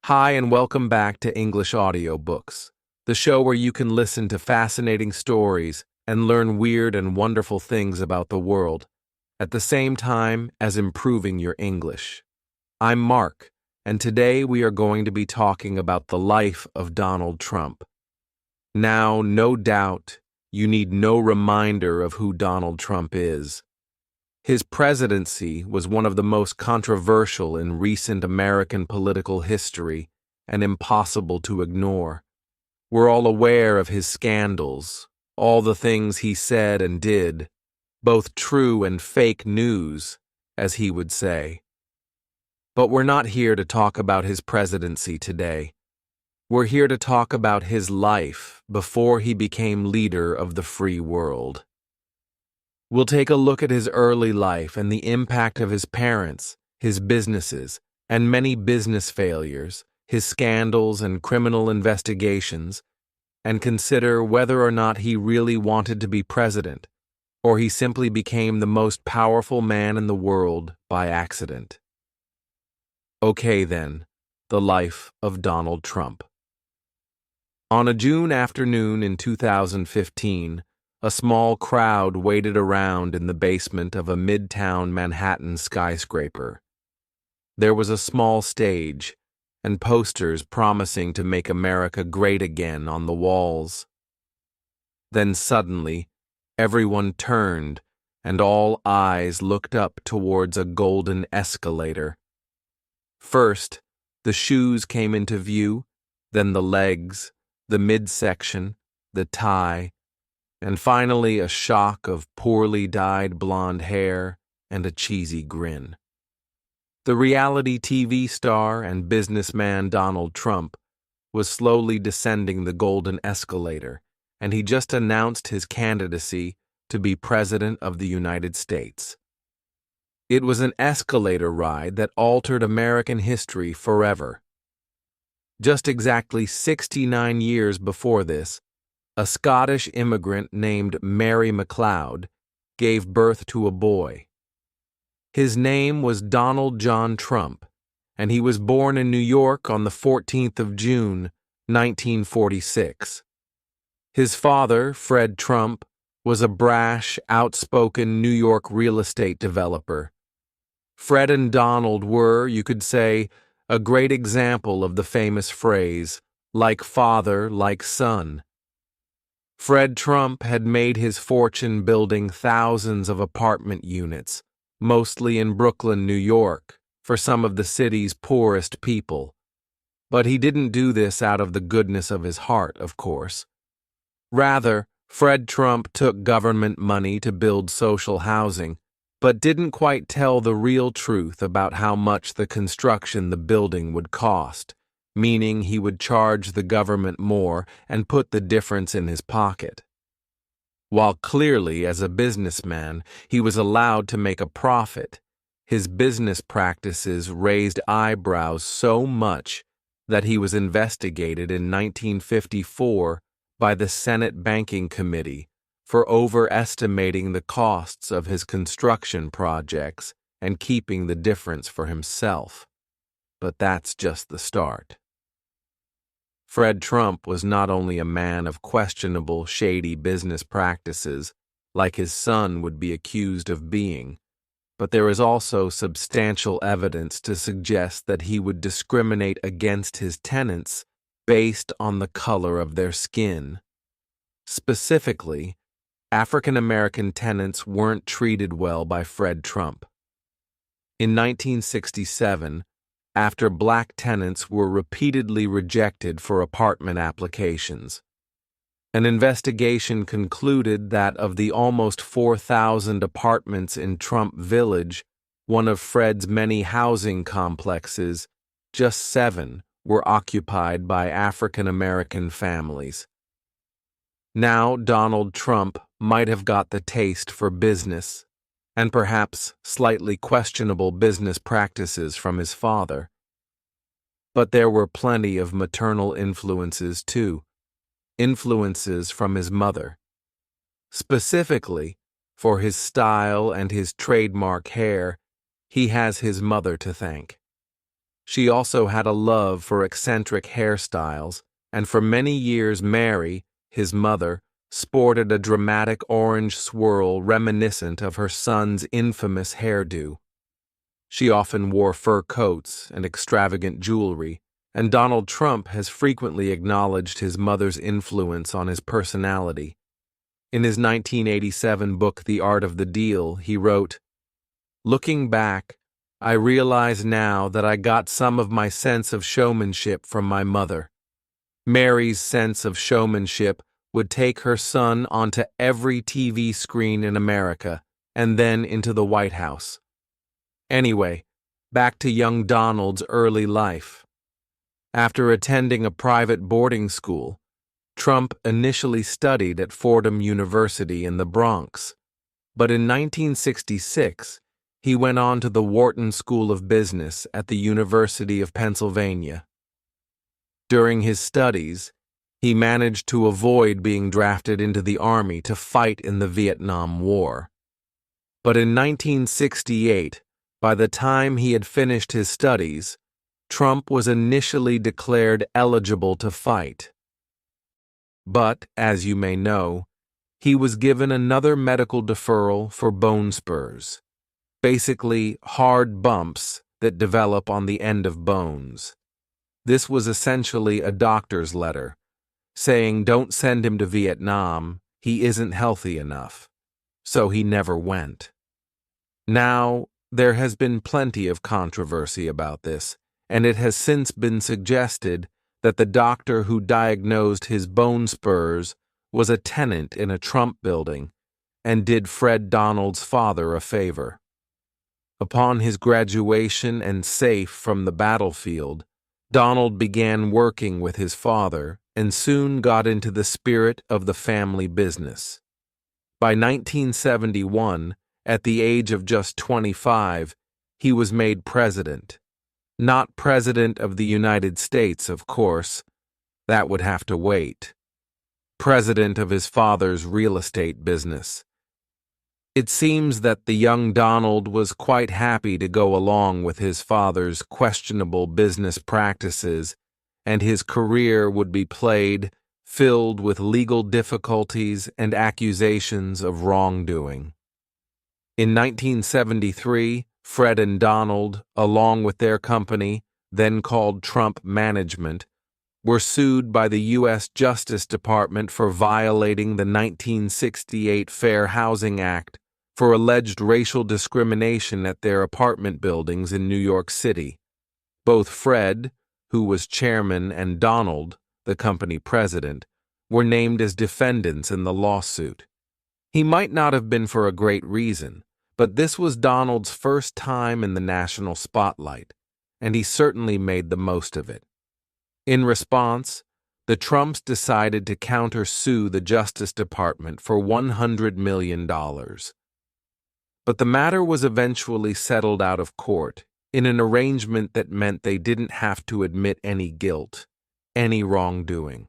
Hi, and welcome back to English Audiobooks, the show where you can listen to fascinating stories and learn weird and wonderful things about the world, at the same time as improving your English. I'm Mark, and today we are going to be talking about the life of Donald Trump. Now, no doubt, you need no reminder of who Donald Trump is. His presidency was one of the most controversial in recent American political history and impossible to ignore. We're all aware of his scandals, all the things he said and did, both true and fake news, as he would say. But we're not here to talk about his presidency today. We're here to talk about his life before he became leader of the free world. We'll take a look at his early life and the impact of his parents, his businesses, and many business failures, his scandals and criminal investigations, and consider whether or not he really wanted to be president, or he simply became the most powerful man in the world by accident. Okay then, the life of Donald Trump. On a June afternoon in 2015, a small crowd waited around in the basement of a midtown Manhattan skyscraper. There was a small stage, and posters promising to make America great again on the walls. Then suddenly, everyone turned, and all eyes looked up towards a golden escalator. First, the shoes came into view, then the legs, the midsection, the tie, and finally a shock of poorly dyed blonde hair and a cheesy grin. The reality TV star and businessman Donald Trump was slowly descending the golden escalator, and he just announced his candidacy to be President of the United States. It was an escalator ride that altered American history forever. Just exactly 69 years before this, a Scottish immigrant named Mary MacLeod gave birth to a boy. His name was Donald John Trump, and he was born in New York on the 14th of June, 1946. His father, Fred Trump, was a brash, outspoken New York real estate developer. Fred and Donald were, you could say, a great example of the famous phrase, like father, like son. Fred Trump had made his fortune building thousands of apartment units, mostly in Brooklyn, New York, for some of the city's poorest people. But he didn't do this out of the goodness of his heart, of course. Rather, Fred Trump took government money to build social housing, but didn't quite tell the real truth about how much the construction the building would cost, meaning he would charge the government more and put the difference in his pocket. While clearly, as a businessman, he was allowed to make a profit, his business practices raised eyebrows so much that he was investigated in 1954 by the Senate Banking Committee for overestimating the costs of his construction projects and keeping the difference for himself. But that's just the start. Fred Trump was not only a man of questionable, shady business practices, like his son would be accused of being, but there is also substantial evidence to suggest that he would discriminate against his tenants based on the color of their skin. Specifically, African American tenants weren't treated well by Fred Trump. In 1967, after black tenants were repeatedly rejected for apartment applications, an investigation concluded that of the almost 4,000 apartments in Trump Village, one of Fred's many housing complexes, just 7 were occupied by African American families. Now Donald Trump might have got the taste for business, and perhaps slightly questionable business practices from his father. But there were plenty of maternal influences too, influences from his mother. Specifically, for his style and his trademark hair, he has his mother to thank. She also had a love for eccentric hairstyles, and for many years Mary, his mother, sported a dramatic orange swirl reminiscent of her son's infamous hairdo. She often wore fur coats and extravagant jewelry, and Donald Trump has frequently acknowledged his mother's influence on his personality. In his 1987 book The Art of the Deal, he wrote, "Looking back, I realize now that I got some of my sense of showmanship from my mother. Mary's sense of showmanship would take her son onto every TV screen in America and then into the White House. Anyway, back to young Donald's early life. After attending a private boarding school, Trump initially studied at Fordham University in the Bronx, but in 1966, he went on to the Wharton School of Business at the University of Pennsylvania. During his studies, he managed to avoid being drafted into the Army to fight in the Vietnam War. But in 1968, by the time he had finished his studies, Trump was initially declared eligible to fight. But, as you may know, he was given another medical deferral for bone spurs, basically hard bumps that develop on the end of bones. This was essentially a doctor's letter, saying don't send him to Vietnam, he isn't healthy enough. So he never went. Now, there has been plenty of controversy about this, and it has since been suggested that the doctor who diagnosed his bone spurs was a tenant in a Trump building and did Fred Donald's father a favor. Upon his graduation and safe from the battlefield, Donald began working with his father and soon got into the spirit of the family business. By 1971, at the age of just 25, he was made president. Not President of the United States, of course. That would have to wait. President of his father's real estate business. It seems that the young Donald was quite happy to go along with his father's questionable business practices, and his career would be filled with legal difficulties and accusations of wrongdoing. In 1973, Fred and Donald, along with their company, then called Trump Management, were sued by the U.S. Justice Department for violating the 1968 Fair Housing Act for alleged racial discrimination at their apartment buildings in New York City. Both Fred, who was chairman, and Donald, the company president, were named as defendants in the lawsuit. He might not have been for a great reason, but this was Donald's first time in the national spotlight, and he certainly made the most of it. In response, the Trumps decided to counter-sue the Justice Department for $100 million. But the matter was eventually settled out of court in an arrangement that meant they didn't have to admit any guilt, any wrongdoing.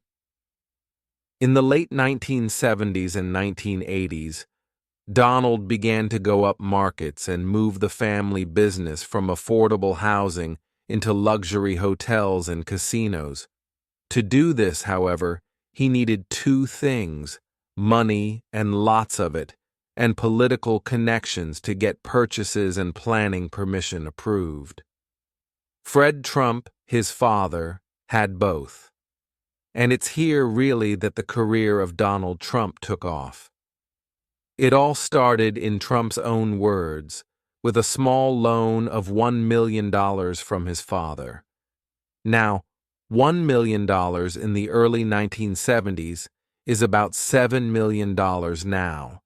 In the late 1970s and 1980s, Donald began to go up markets and move the family business from affordable housing into luxury hotels and casinos. To do this, however, he needed two things: money and lots of it, and political connections to get purchases and planning permission approved. Fred Trump, his father, had both. And it's here really that the career of Donald Trump took off. It all started, in Trump's own words, with a small loan of $1 million from his father. Now, $1 million in the early 1970s is about $7 million now.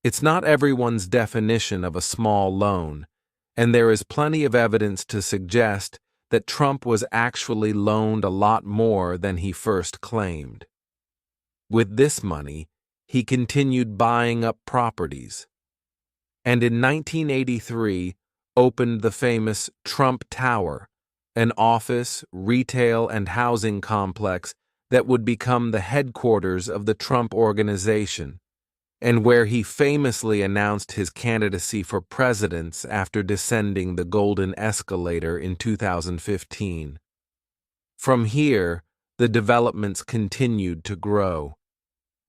It's not everyone's definition of a small loan, and there is plenty of evidence to suggest that Trump was actually loaned a lot more than he first claimed. With this money, he continued buying up properties, and in 1983 opened the famous Trump Tower, an office, retail, and housing complex that would become the headquarters of the Trump Organization. and where he famously announced his candidacy for president after descending the Golden Escalator in 2015. From here, the developments continued to grow.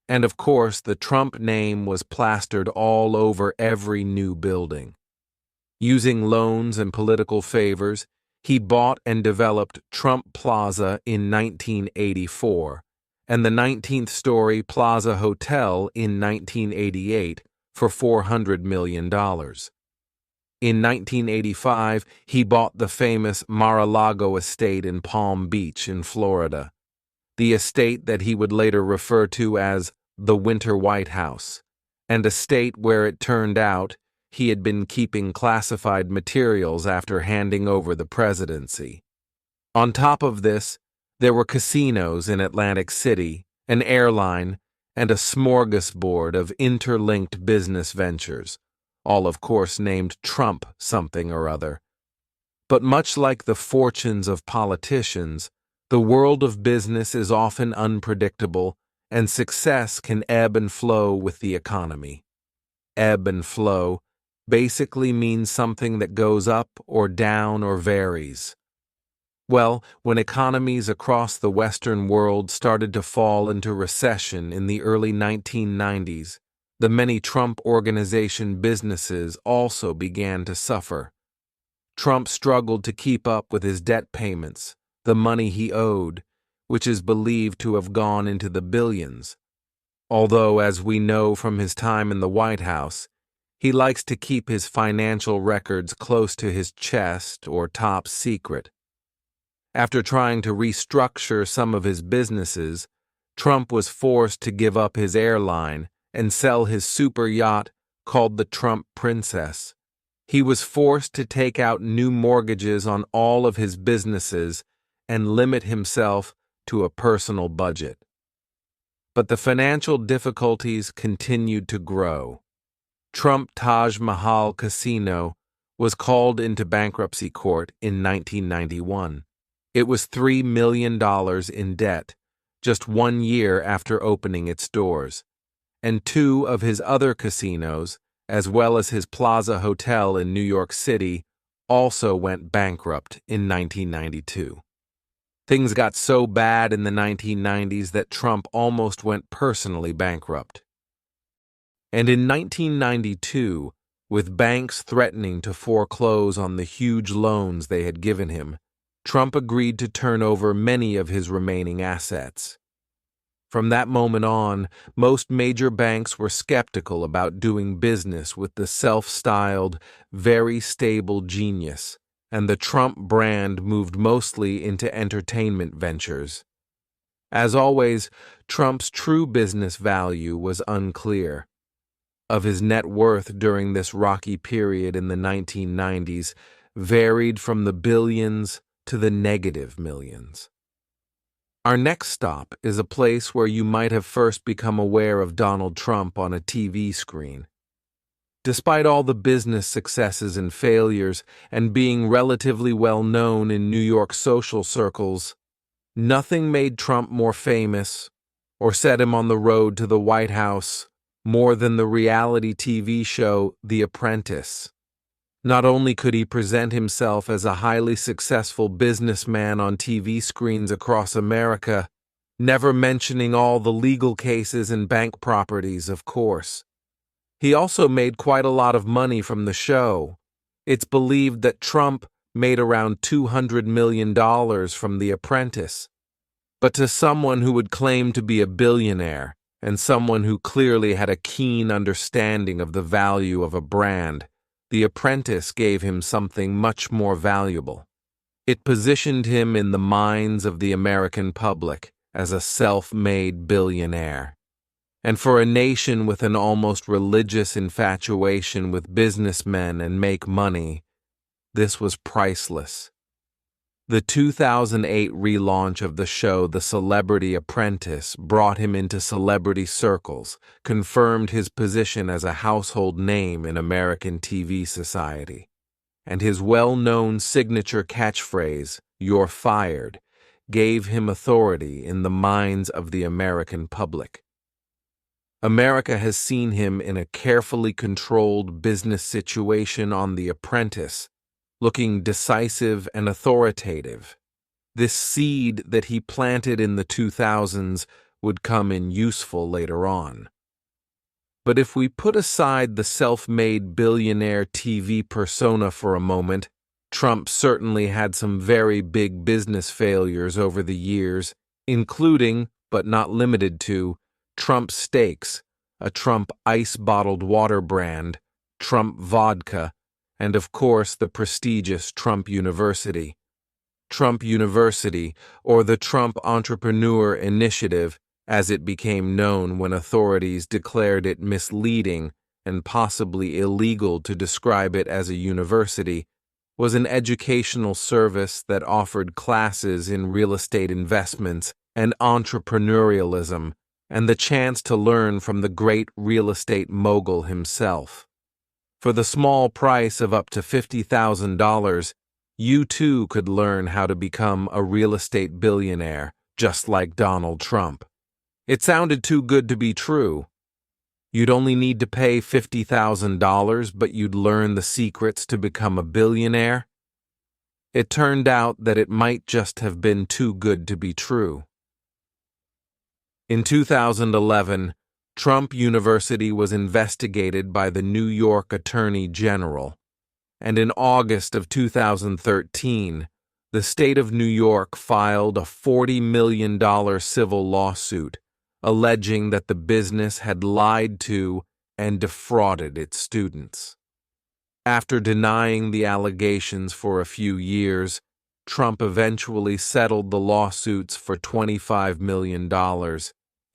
And of course, the Trump name was plastered all over every new building. Using loans and political favors, he bought and developed Trump Plaza in 1984 and the 19th-story Plaza Hotel in 1988 for $400 million. In 1985, he bought the famous Mar-a-Lago estate in Palm Beach in Florida, the estate that he would later refer to as the Winter White House, and a state where it turned out he had been keeping classified materials after handing over the presidency. On top of this, there were casinos in Atlantic City, an airline, and a smorgasbord of interlinked business ventures, all of course named Trump something or other. But much like the fortunes of politicians, the world of business is often unpredictable, and success can ebb and flow with the economy. Ebb and flow basically means something that goes up or down or varies. Well, when economies across the Western world started to fall into recession in the early 1990s, the many Trump Organization businesses also began to suffer. Trump struggled to keep up with his debt payments, the money he owed, which is believed to have gone into the billions. Although, as we know from his time in the White House, he likes to keep his financial records close to his chest or top secret. After trying to restructure some of his businesses, Trump was forced to give up his airline and sell his super yacht called the Trump Princess. He was forced to take out new mortgages on all of his businesses and limit himself to a personal budget. But the financial difficulties continued to grow. Trump Taj Mahal Casino was called into bankruptcy court in 1991. It was $3 million in debt just 1 year after opening its doors, and 2 of his other casinos, as well as his Plaza Hotel in New York City, also went bankrupt in 1992. Things got so bad in the 1990s that Trump almost went personally bankrupt. And in 1992, with banks threatening to foreclose on the huge loans they had given him, Trump agreed to turn over many of his remaining assets. From that moment on, most major banks were skeptical about doing business with the self-styled, very stable genius, and the Trump brand moved mostly into entertainment ventures. As always, Trump's true business value was unclear. Of his net worth during this rocky period in the 1990s varied from the billions to the negative millions. Our next stop is a place where you might have first become aware of Donald Trump on a TV screen. Despite all the business successes and failures and being relatively well known in New York social circles, nothing made Trump more famous or set him on the road to the White House more than the reality TV show The Apprentice. Not only could he present himself as a highly successful businessman on TV screens across America, never mentioning all the legal cases and bank properties, of course. He also made quite a lot of money from the show. It's believed that Trump made around $200 million from The Apprentice. But to someone who would claim to be a billionaire, and someone who clearly had a keen understanding of the value of a brand, The Apprentice gave him something much more valuable. It positioned him in the minds of the American public as a self-made billionaire. And for a nation with an almost religious infatuation with businessmen and make money, this was priceless. The 2008 relaunch of the show The Celebrity Apprentice brought him into celebrity circles, confirmed his position as a household name in American TV society. And his well-known signature catchphrase, "You're fired," gave him authority in the minds of the American public. America has seen him in a carefully controlled business situation on The Apprentice, looking decisive and authoritative. This seed that he planted in the 2000s would come in useful later on. But if we put aside the self-made billionaire TV persona for a moment, Trump certainly had some very big business failures over the years, including, but not limited to, Trump Steaks, a Trump ice-bottled water brand, Trump Vodka, and of course the prestigious Trump University. Trump University, or the Trump Entrepreneur Initiative, as it became known when authorities declared it misleading and possibly illegal to describe it as a university, was an educational service that offered classes in real estate investments and entrepreneurialism, and the chance to learn from the great real estate mogul himself. For the small price of up to $50,000, you too could learn how to become a real estate billionaire, just like Donald Trump. It sounded too good to be true. You'd only need to pay $50,000, but you'd learn the secrets to become a billionaire. It turned out that it might just have been too good to be true. In 2011, Trump University was investigated by the New York Attorney General, and in August of 2013, the state of New York filed a $40 million civil lawsuit alleging that the business had lied to and defrauded its students. After denying the allegations for a few years, Trump eventually settled the lawsuits for $25 million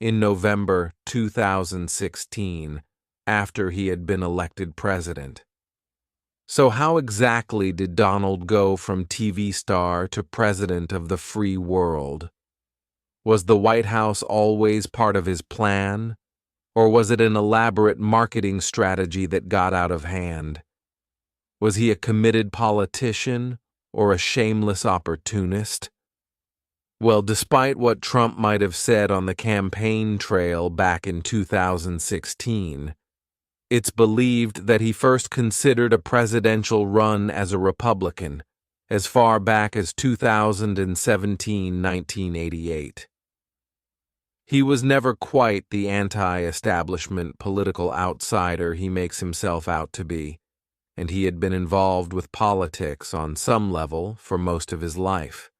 in November 2016, after he had been elected president. So how exactly did Donald go from TV star to president of the free world? Was the White House always part of his plan, or was it an elaborate marketing strategy that got out of hand? Was he a committed politician or a shameless opportunist? Well, despite what Trump might have said on the campaign trail back in 2016, it's believed that he first considered a presidential run as a Republican as far back as 1988. He was never quite the anti-establishment political outsider he makes himself out to be, and he had been involved with politics on some level for most of his life.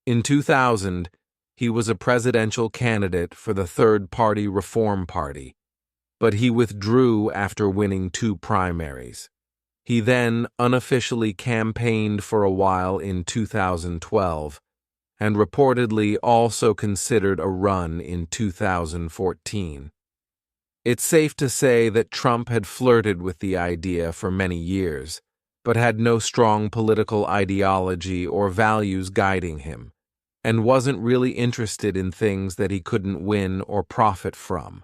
In 2000, he was a presidential candidate for the third-party Reform Party, but he withdrew after winning 2 primaries. He then unofficially campaigned for a while in 2012, and reportedly also considered a run in 2014. It's safe to say that Trump had flirted with the idea for many years, but had no strong political ideology or values guiding him, and wasn't really interested in things that he couldn't win or profit from.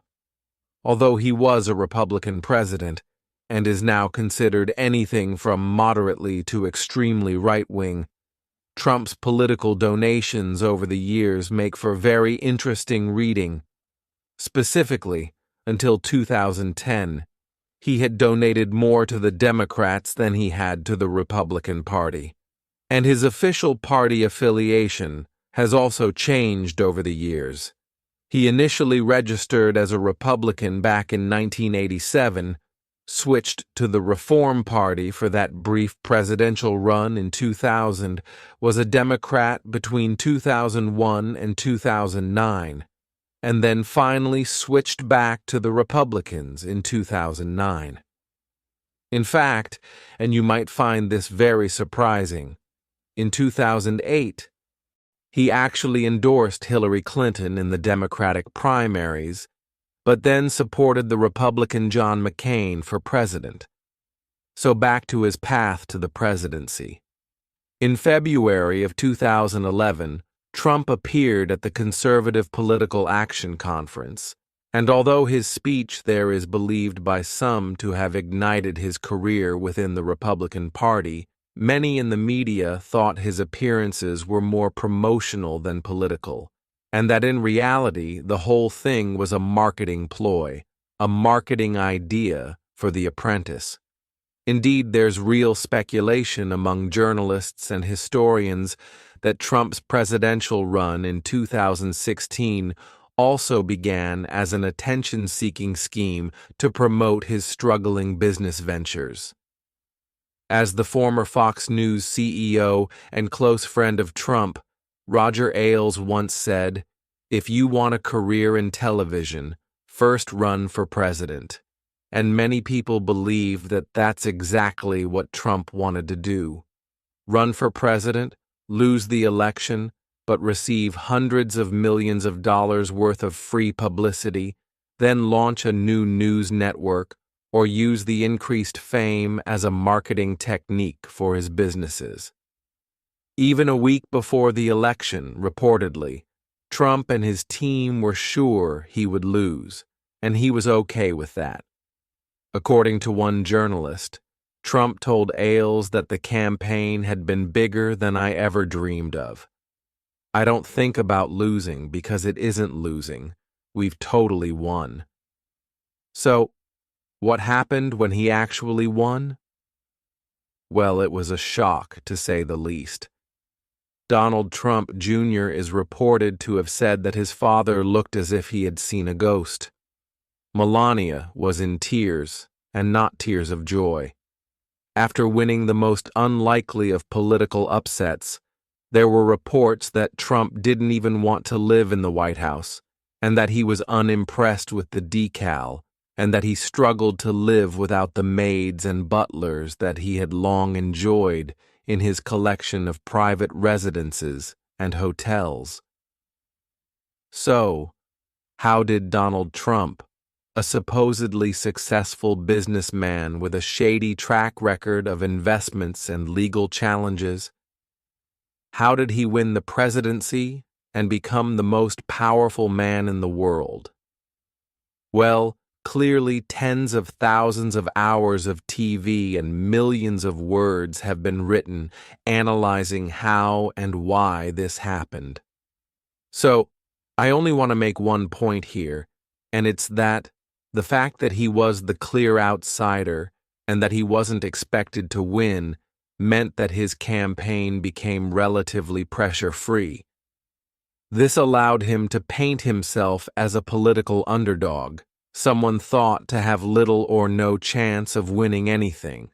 Although he was a Republican president, and is now considered anything from moderately to extremely right-wing, Trump's political donations over the years make for very interesting reading. Specifically, until 2010, he had donated more to the Democrats than he had to the Republican Party. And his official party affiliation has also changed over the years. He initially registered as a Republican back in 1987, switched to the Reform Party for that brief presidential run in 2000, was a Democrat between 2001 and 2009, and then finally switched back to the Republicans in 2009. In fact, and you might find this very surprising, in 2008, he actually endorsed Hillary Clinton in the Democratic primaries, but then supported the Republican John McCain for president. So back to his path to the presidency. In February of 2011, Trump appeared at the Conservative Political Action Conference, and although his speech there is believed by some to have ignited his career within the Republican Party, many in the media thought his appearances were more promotional than political, and that in reality the whole thing was a marketing ploy, a marketing idea for The Apprentice. Indeed, there's real speculation among journalists and historians that Trump's presidential run in 2016 also began as an attention-seeking scheme to promote his struggling business ventures. As the former Fox News CEO and close friend of Trump, Roger Ailes once said, "If you want a career in television, first run for president." And many people believe that that's exactly what Trump wanted to do. Run for president, lose the election, but receive hundreds of millions of dollars worth of free publicity, then launch a new news network, or use the increased fame as a marketing technique for his businesses. Even a week before the election, reportedly, Trump and his team were sure he would lose, and he was okay with that. According to one journalist, Trump told Ailes that the campaign had been bigger than I ever dreamed of. "I don't think about losing because it isn't losing. We've totally won." So, what happened when he actually won? Well, it was a shock, to say the least. Donald Trump Jr. is reported to have said that his father looked as if he had seen a ghost. Melania was in tears, and not tears of joy. After winning the most unlikely of political upsets, there were reports that Trump didn't even want to live in the White House, and that he was unimpressed with the decal, and that he struggled to live without the maids and butlers that he had long enjoyed in his collection of private residences and hotels. So, how did Donald Trump, a supposedly successful businessman with a shady track record of investments and legal challenges, how did he win the presidency and become the most powerful man in the world? Well, clearly tens of thousands of hours of TV and millions of words have been written analyzing how and why this happened. So, I only want to make one point here, and it's that the fact that he was the clear outsider and that he wasn't expected to win meant that his campaign became relatively pressure-free. This allowed him to paint himself as a political underdog, someone thought to have little or no chance of winning anything.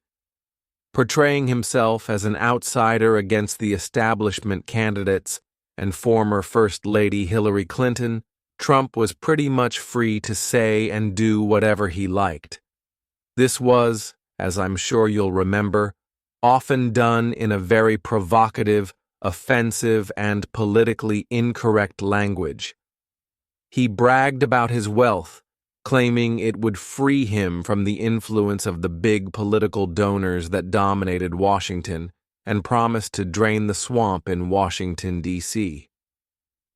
Portraying himself as an outsider against the establishment candidates and former First Lady Hillary Clinton, Trump was pretty much free to say and do whatever he liked. This was, as I'm sure you'll remember, often done in a very provocative, offensive, and politically incorrect language. He bragged about his wealth, claiming it would free him from the influence of the big political donors that dominated Washington, and promised to drain the swamp in Washington, D.C.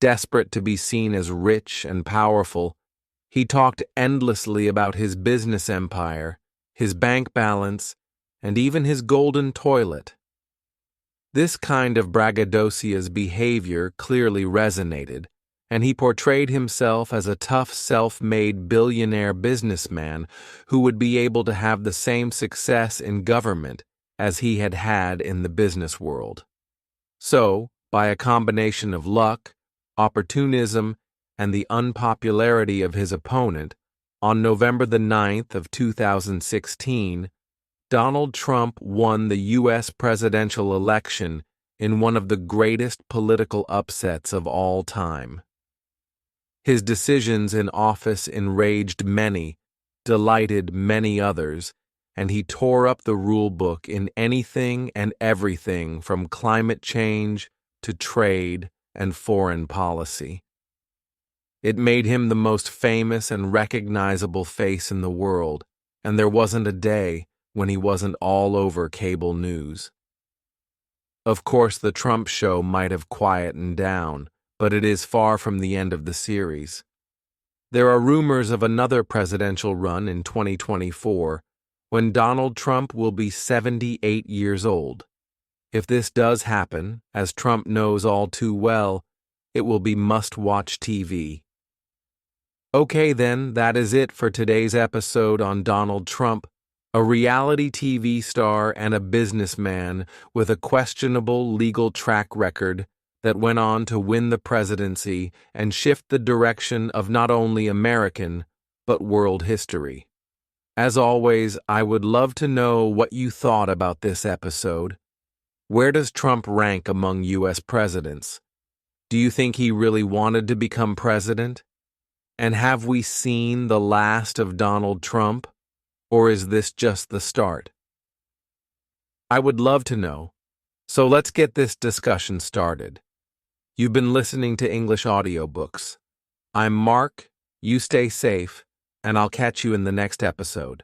Desperate to be seen as rich and powerful, he talked endlessly about his business empire, his bank balance, and even his golden toilet. This kind of braggadocious behavior clearly resonated, and he portrayed himself as a tough, self-made billionaire businessman who would be able to have the same success in government as he had had in the business world. So, by a combination of luck, opportunism, and the unpopularity of his opponent, on November the 9th of 2016, Donald Trump won the U.S. presidential election in one of the greatest political upsets of all time. His decisions in office enraged many, delighted many others, and he tore up the rule book in anything and everything from climate change to trade and foreign policy. It made him the most famous and recognizable face in the world, and there wasn't a day when he wasn't all over cable news. Of course, the Trump show might have quietened down, but it is far from the end of the series. There are rumors of another presidential run in 2024, when Donald Trump will be 78 years old. If this does happen, as Trump knows all too well, it will be must-watch TV. Okay then, that is it for today's episode on Donald Trump, a reality TV star and a businessman with a questionable legal track record that went on to win the presidency and shift the direction of not only American, but world history. As always, I would love to know what you thought about this episode. Where does Trump rank among U.S. presidents? Do you think he really wanted to become president? And have we seen the last of Donald Trump? Or is this just the start? I would love to know. So let's get this discussion started. You've been listening to English Audiobooks. I'm Mark, you stay safe, and I'll catch you in the next episode.